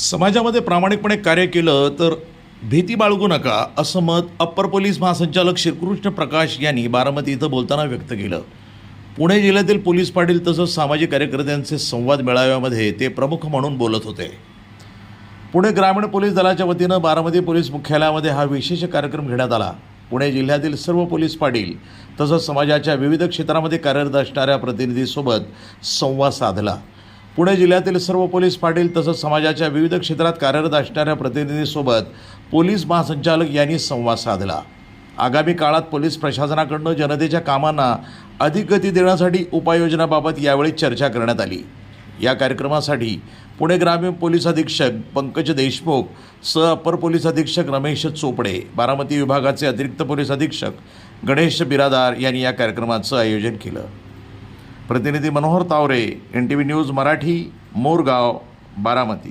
समाजामध्ये प्रामाणिकपणे कार्य केलं तर भीती बाळगू नका, असं मत अप्पर पोलीस महासंचालक श्रीकृष्ण प्रकाश यांनी बारामती इथं बोलताना व्यक्त केलं. पुणे जिल्ह्यातील पोलीस पाटील तसंच सामाजिक कार्यकर्त्यांचे संवाद मेळाव्यामध्ये ते प्रमुख म्हणून बोलत होते. पुणे ग्रामीण पोलीस दलाच्या वतीनं बारामती पोलीस मुख्यालयामध्ये हा विशेष कार्यक्रम घेण्यात आला. पुणे जिल्ह्यातील सर्व पोलीस पाटील तसंच समाजाच्या विविध क्षेत्रामध्ये कार्यरत असणाऱ्या प्रतिनिधींसोबत संवाद साधला. पुणे जिल्ह्यातील सर्व पोलीस पाटील तसंच समाजाच्या विविध क्षेत्रात कार्यरत असणाऱ्या प्रतिनिधींसोबत पोलीस महासंचालक यांनी संवाद साधला. आगामी काळात पोलीस प्रशासनाकडून जनतेच्या कामांना अधिक गती देण्यासाठी उपाययोजनाबाबत यावेळी चर्चा करण्यात आली. या कार्यक्रमासाठी पुणे ग्रामीण पोलीस अधीक्षक पंकज देशमुख, सह अप्पर पोलीस अधीक्षक रमेश चोपडे, बारामती विभागाचे अतिरिक्त पोलीस अधीक्षक गणेश बिरादार यांनी या कार्यक्रमाचं आयोजन केलं. प्रतिनिधी मनोहर तावरे, NTV न्यूज मराठी, मोरगाव, बारामती.